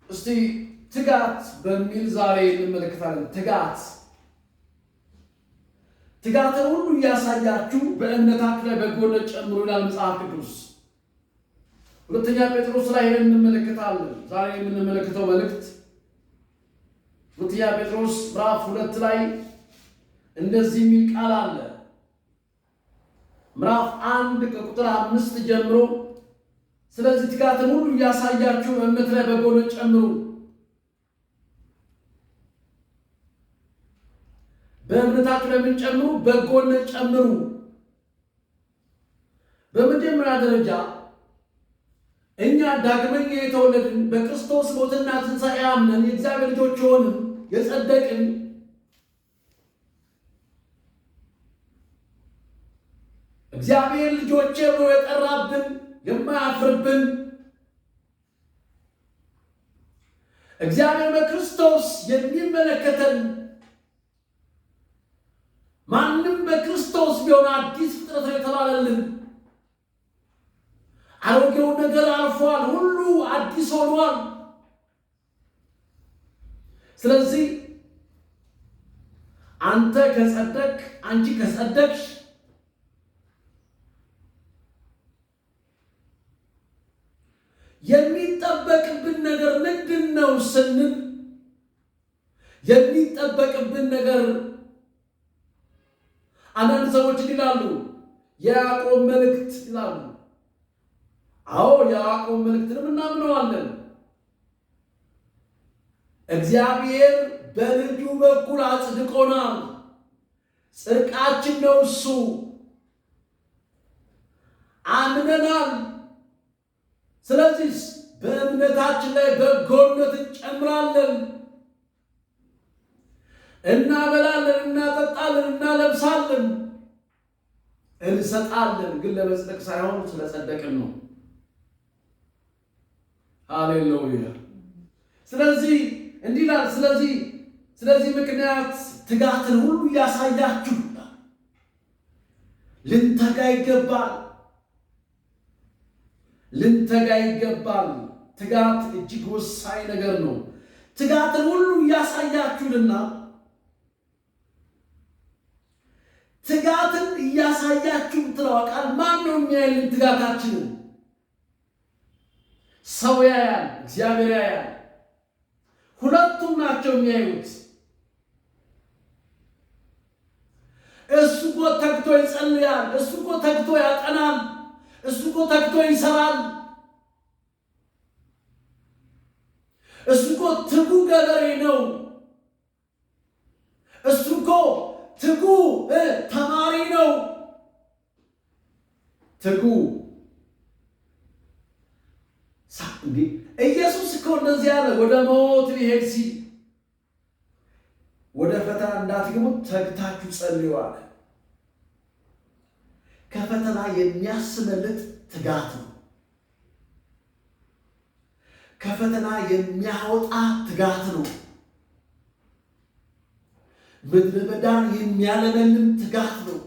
እስቲ ትጋት በሚል ዛሬ እንመለከታለን። ትጋትን ሁሉ እያሳያችሁ በእምነታችሁ ላይ በጎነት ጨምሩ ይላል መጽሐፍ ቅዱስ። ሁለተኛ ጴጥሮስ ላይ እንመለከታለን። ዛሬ የምንመለከተው መልእክት ሁለተኛ ጴጥሮስ ምዕራፍ 2 ላይ እንደዚህ የሚል ቃል አለ። ምዕራፍ 1 ከቁጥር 5 ጀምሮ ስለዚህ ትጋትን ሁሉ እያሳያችሁ በእምነት ላይ በጎነት ጨምሩ። በእምነታችሁ ላይ ምን ጨምሩ? በጎነት ጨምሩ። በመጀመሪያ ደረጃ እኛ ዳግመኛ የተወለድን በክርስቶስ ሞትና ትንሣኤ አምነን የእግዚአብሔር ልጆች ሆንን የጸደቅን እግዚአብሔር ልጆቼ ብሎ የጠራብን የማያፍርብን እግዚአብሔር በክርስቶስ የሚመለከተን ማንም በክርስቶስ ቢሆን አዲስ ፍጥረት የተባለልን አሮጌው ነገር አልፏል፣ ሁሉ አዲስ ሆኗል። ስለዚህ አንተ ከጸደቅ፣ አንቺ ከጸደቅሽ የሚጠበቅብን ነገር ምንድን ነው ስንል የሚጠበቅብን ነገር አንዳንድ ሰዎች ይላሉ የያዕቆብ መልእክት ይላሉ። አዎ የያዕቆብ መልእክትንም እናምነዋለን። እግዚአብሔር በልጁ በኩል አጽድቆናል፣ ጽድቃችን ነው እሱ፣ አምነናል። ስለዚህ በእምነታችን ላይ በጎነት እንጨምራለን፣ እናበላለን፣ እናጠጣለን፣ እናለብሳለን፣ እንሰጣለን። ግን ለመጽደቅ ሳይሆን ስለጸደቅን ነው። ሃሌሉያ። ስለዚህ እንዲህ ይላል። ስለዚህ ምክንያት ትጋትን ሁሉ እያሳያችሁ ልንተጋ ይገባል። ትጋት እጅግ ወሳኝ ነገር ነው። ትጋትን ሁሉ እያሳያችሁልና ትጋትን እያሳያችሁ ትለዋቃል። ማን ነው የሚያይልን ትጋታችንን? ሰው ያያል፣ እግዚአብሔር ያያል። ሁለቱም ናቸው የሚያዩት። እሱ እኮ ተግቶ ይጸልያል፣ እሱ እኮ ተግቶ ያጠናል፣ እሱ እኮ ተግቶ ይሰራል፣ እሱ እኮ ትጉ ገበሬ ነው፣ እሱ እኮ ትጉ ተማሪ ነው። ትጉ ኢየሱስ እኮ እንደዚህ ያለ ወደ ሞት ሊሄድ ሲል ወደ ፈተና እንዳትገቡ ተግታችሁ ጸልዩ አለ። ከፈተና የሚያስመልጥ ትጋት ነው። ከፈተና የሚያወጣ ትጋት ነው። ምድረ በዳን የሚያለመልም ትጋት ነው።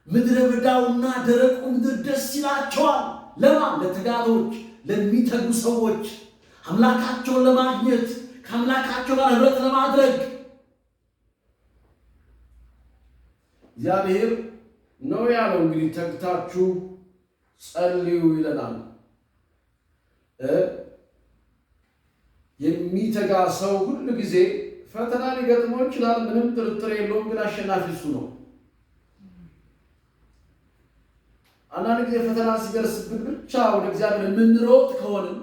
ምድረ በዳውና ደረቁ ምድር ደስ ይላቸዋል። ለማን? ለተጋቶች፣ ለሚተጉ ሰዎች፣ አምላካቸውን ለማግኘት ከአምላካቸው ጋር ህብረት ለማድረግ እግዚአብሔር ነው ያለው። እንግዲህ ተግታችሁ ጸልዩ ይለናል። የሚተጋ ሰው ሁሉ ጊዜ ፈተና ሊገጥመው ይችላል፣ ምንም ጥርጥር የለውም። ግን አሸናፊ እሱ ነው። አንዳንድ ጊዜ ፈተና ሲደርስብን ብቻ ወደ እግዚአብሔር የምንሮጥ ከሆንን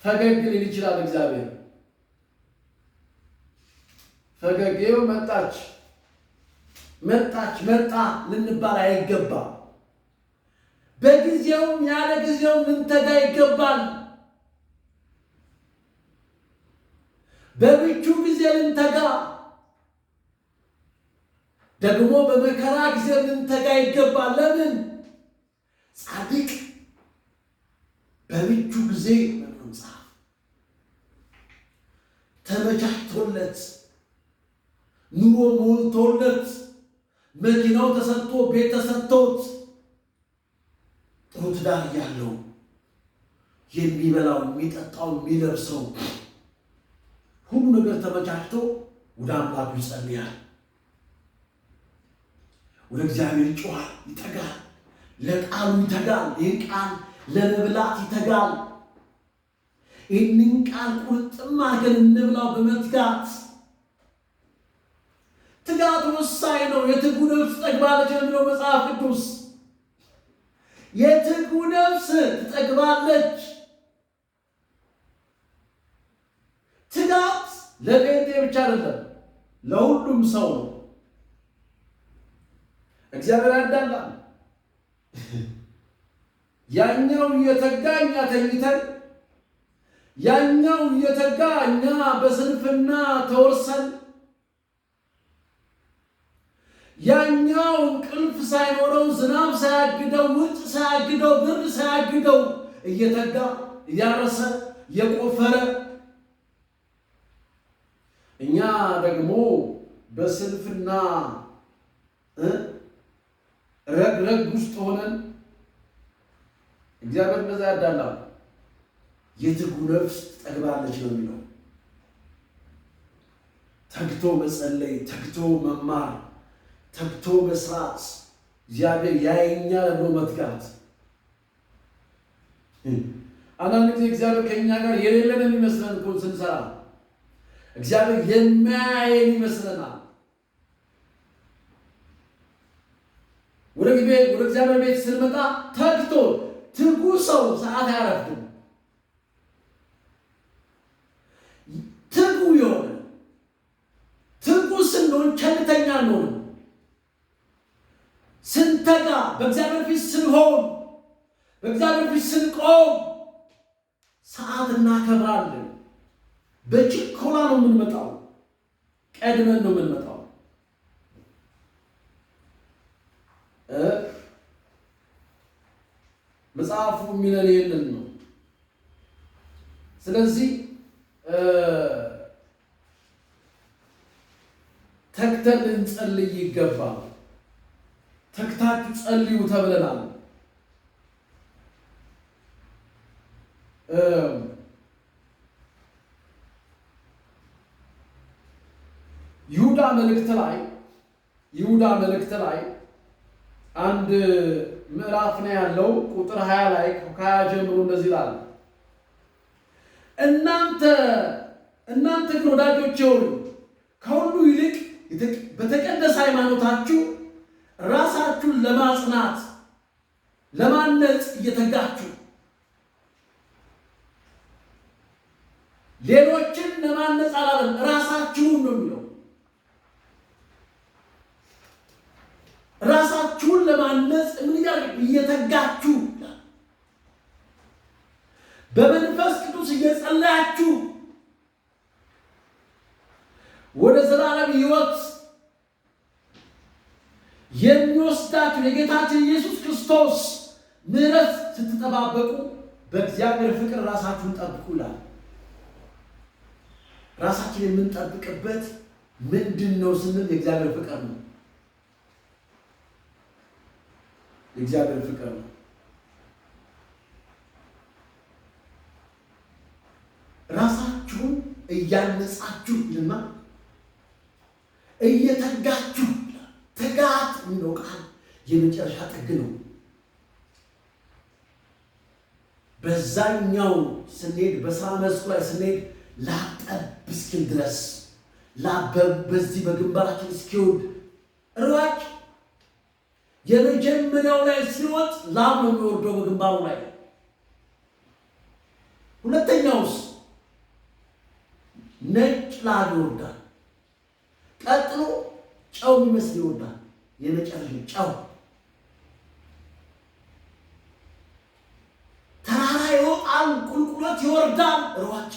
ፈገግ ሊል ይችላል እግዚአብሔር። ፈገጌው መጣ ልንባል አይገባም። በጊዜውም ያለ ጊዜውም ልንተጋ ይገባል። በምቹ ጊዜ ልንተጋ፣ ደግሞ በመከራ ጊዜ ልንተጋ ይገባል። ለምን? ጻድቅ በምቹ ጊዜ መጽሐፍ ተመቻችቶለት ኑሮ ሞልቶለት መኪናው ተሰጥቶ ቤት ተሰጥቶት ጥሩ ትዳር ያለው የሚበላው የሚጠጣው የሚለብሰው ሁሉ ነገር ተመቻችቶ ወደ አምላኩ ይጸልያል፣ ወደ እግዚአብሔር ይጮሃል፣ ይተጋል፣ ለቃሉ ይተጋል፣ ይህን ቃል ለመብላት ይተጋል። ይህንን ቃል ቁርጥም አድርገን እንብላው በመትጋት። ትጋት ወሳኝ ነው። የትጉ ነፍስ ትጠግባለች የሚለው መጽሐፍ ቅዱስ። የትጉ ነፍስ ትጠግባለች። ትጋት ለጴንጤ ብቻ አይደለም፣ ለሁሉም ሰው ነው። እግዚአብሔር ያዳላል። ያኛው እየተጋ እኛ ተኝተን፣ ያኛው እየተጋ እኛ በስንፍና ተወርሰን፣ ያኛው እንቅልፍ ሳይኖረው ዝናብ ሳያግደው ውጭ ሳያግደው ብርድ ሳያግደው እየተጋ እያረሰ እየቆፈረ፣ እኛ ደግሞ በስንፍና ረግረግ ውስጥ ሆነን እግዚአብሔር እንደዛ ያዳላል። የትጉ ነፍስ ትጠግባለች ነው የሚለው። ተግቶ መጸለይ፣ ተግቶ መማር፣ ተግቶ መስራት፣ እግዚአብሔር ያየኛል ብሎ መትጋት። አንዳንድ ጊዜ እግዚአብሔር ከእኛ ጋር የሌለን የሚመስለን እኮ ስንሰራ እግዚአብሔር የማያየን ይመስለናል። ወደ እግዚአብሔር ቤት ስንመጣ ተግቶ ትጉ ሰው ሰዓት አያረፍድም። ትጉ የሆነ ትጉ ስንሆን ቸልተኛ አንሆንም። ስንተጋ፣ በእግዚአብሔር ፊት ስንሆን፣ በእግዚአብሔር ፊት ስንቆም ሰዓት እናከብራለን። በችኮላ ነው የምንመጣው፣ ቀድመን ነው የምንመጣው። መጽሐፉ የሚለን ይህንን ነው። ስለዚህ ተግተን ልንጸልይ ይገባል። ተግታችሁ ጸልዩ ተብለናል። ይሁዳ መልእክት ላይ አንድ ምዕራፍ ነው ያለው። ቁጥር 20 ላይ ከ20 ጀምሮ እንደዚህ ይላል። እናንተ ግን ወዳጆቼ ሆይ ከሁሉ ይልቅ በተቀደሰ ሃይማኖታችሁ ራሳችሁን ለማጽናት ለማነጽ እየተጋችሁ፣ ሌሎችን ለማነጽ አላለም፣ ራሳችሁን ነው የሚለው። ራሳችሁን ለማነጽ እየተጋችሁ በመንፈስ ቅዱስ እየጸለያችሁ ወደ ዘላለም ሕይወት የሚወስዳችሁ የጌታችን ኢየሱስ ክርስቶስ ምሕረት ስትጠባበቁ በእግዚአብሔር ፍቅር ራሳችሁን ጠብቁ ይላል። ራሳችን የምንጠብቅበት ምንድን ነው ስንል የእግዚአብሔር ፍቅር ነው። የእግዚአብሔር ፍቅር ነው። ራሳችሁን እያነጻችሁ ይልና እየተጋችሁ፣ ትጋት የሚለው ቃል የመጨረሻ ጥግ ነው። በዛኛው ስንሄድ፣ በስራ መስኩ ላይ ስንሄድ ላጠብ እስኪል ድረስ በዚህ በግንባራችን እስኪወድ ሯጭ የመጀመሪያው ላይ ሲወጥ ላብ ነው የሚወርደው በግንባሩ ላይ። ሁለተኛውስ ነጭ ላብ ይወርዳል። ቀጥሎ ጨው የሚመስል ይወርዳል። የመጨረሻው ጨው ተራራ ይወጣል፣ ቁልቁለት ይወርዳል። ሯጭ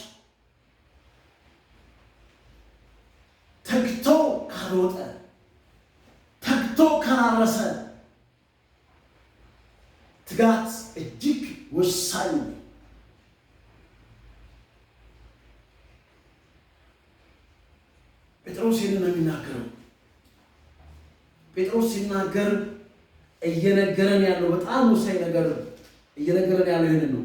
ተግቶ ካልሮጠ፣ ተግቶ ካላረሰ ትጋት እጅግ ወሳኝ ነው። ጴጥሮስ ይህንን ነው የሚናገረው። ጴጥሮስ ሲናገር እየነገረን ያለው በጣም ወሳኝ ነገር እየነገረን ያለው ይሄንን ነው።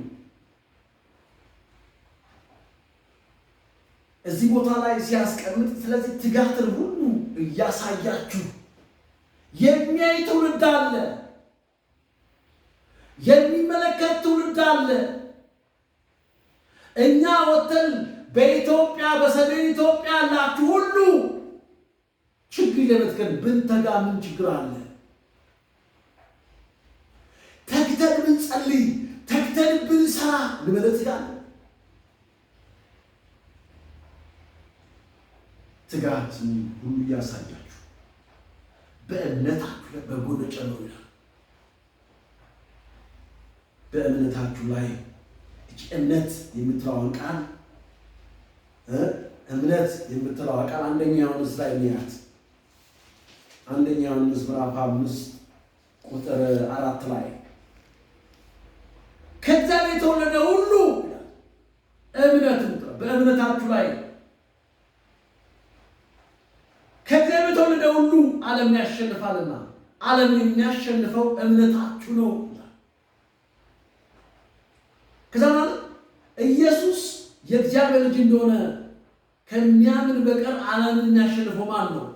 እዚህ ቦታ ላይ ሲያስቀምጥ ስለዚህ ትጋትን ሁሉ እያሳያችሁ የሚያይ ትውልድ አለ፣ የሚመለከት ትውልድ አለ። እኛ ወተን በኢትዮጵያ በሰሜን ኢትዮጵያ ያላችሁ ሁሉ ችግር ለመትከል ብንተጋ ምን ችግር አለ? ተግተን ብንጸልይ ተግተን ብንሰራ ልበለት ይላል። ትጋትን ሁሉ እያሳያችሁ በእምነታችሁ ላይ በጎን ጨምሩ ይላል። በእምነታችሁ ላይ እምነት የምትለዋን ቃል እምነት የምትለዋ ቃል አንደኛ ዮሐንስ ላይ ነው። አንደኛ ዮሐንስ ምዕራፍ 5 ቁጥር 4 ላይ ከእግዚአብሔር የተወለደ ሁሉ እምነት በእምነታችሁ ላይ ከእግዚአብሔር የተወለደ ሁሉ ዓለምን ያሸንፋልና ዓለምን የሚያሸንፈው እምነታችሁ ነው። ከዛ ማለት ኢየሱስ የእግዚአብሔር ልጅ እንደሆነ ከሚያምን በቀር ዓለምን የሚያሸንፈው ማን ነው?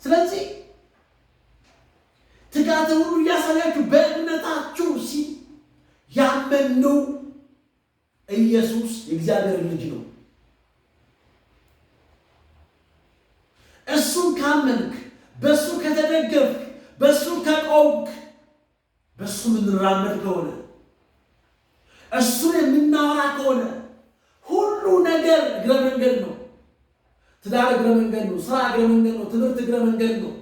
ስለዚህ ትጋትን ሁሉ እያሳያችሁ በእምነታችሁ ያመነው ኢየሱስ የእግዚአብሔር ልጅ ነው። እሱን ካመንክ፣ በሱ ከተደገፍክ፣ በሱ ከቆምክ፣ በሱ የምንራመድ ከሆነ እሱን የምናወራ ከሆነ ሁሉ ነገር እግረ መንገድ ነው። ትዳር እግረ መንገድ ነው። ስራ እግረ መንገድ ነው። ትምህርት እግረ መንገድ ነው።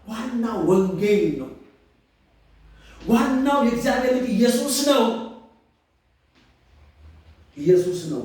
ዋናው ወንጌል ነው። ዋናው የእግዚአብሔር ልጅ ኢየሱስ ነው። ኢየሱስ ነው።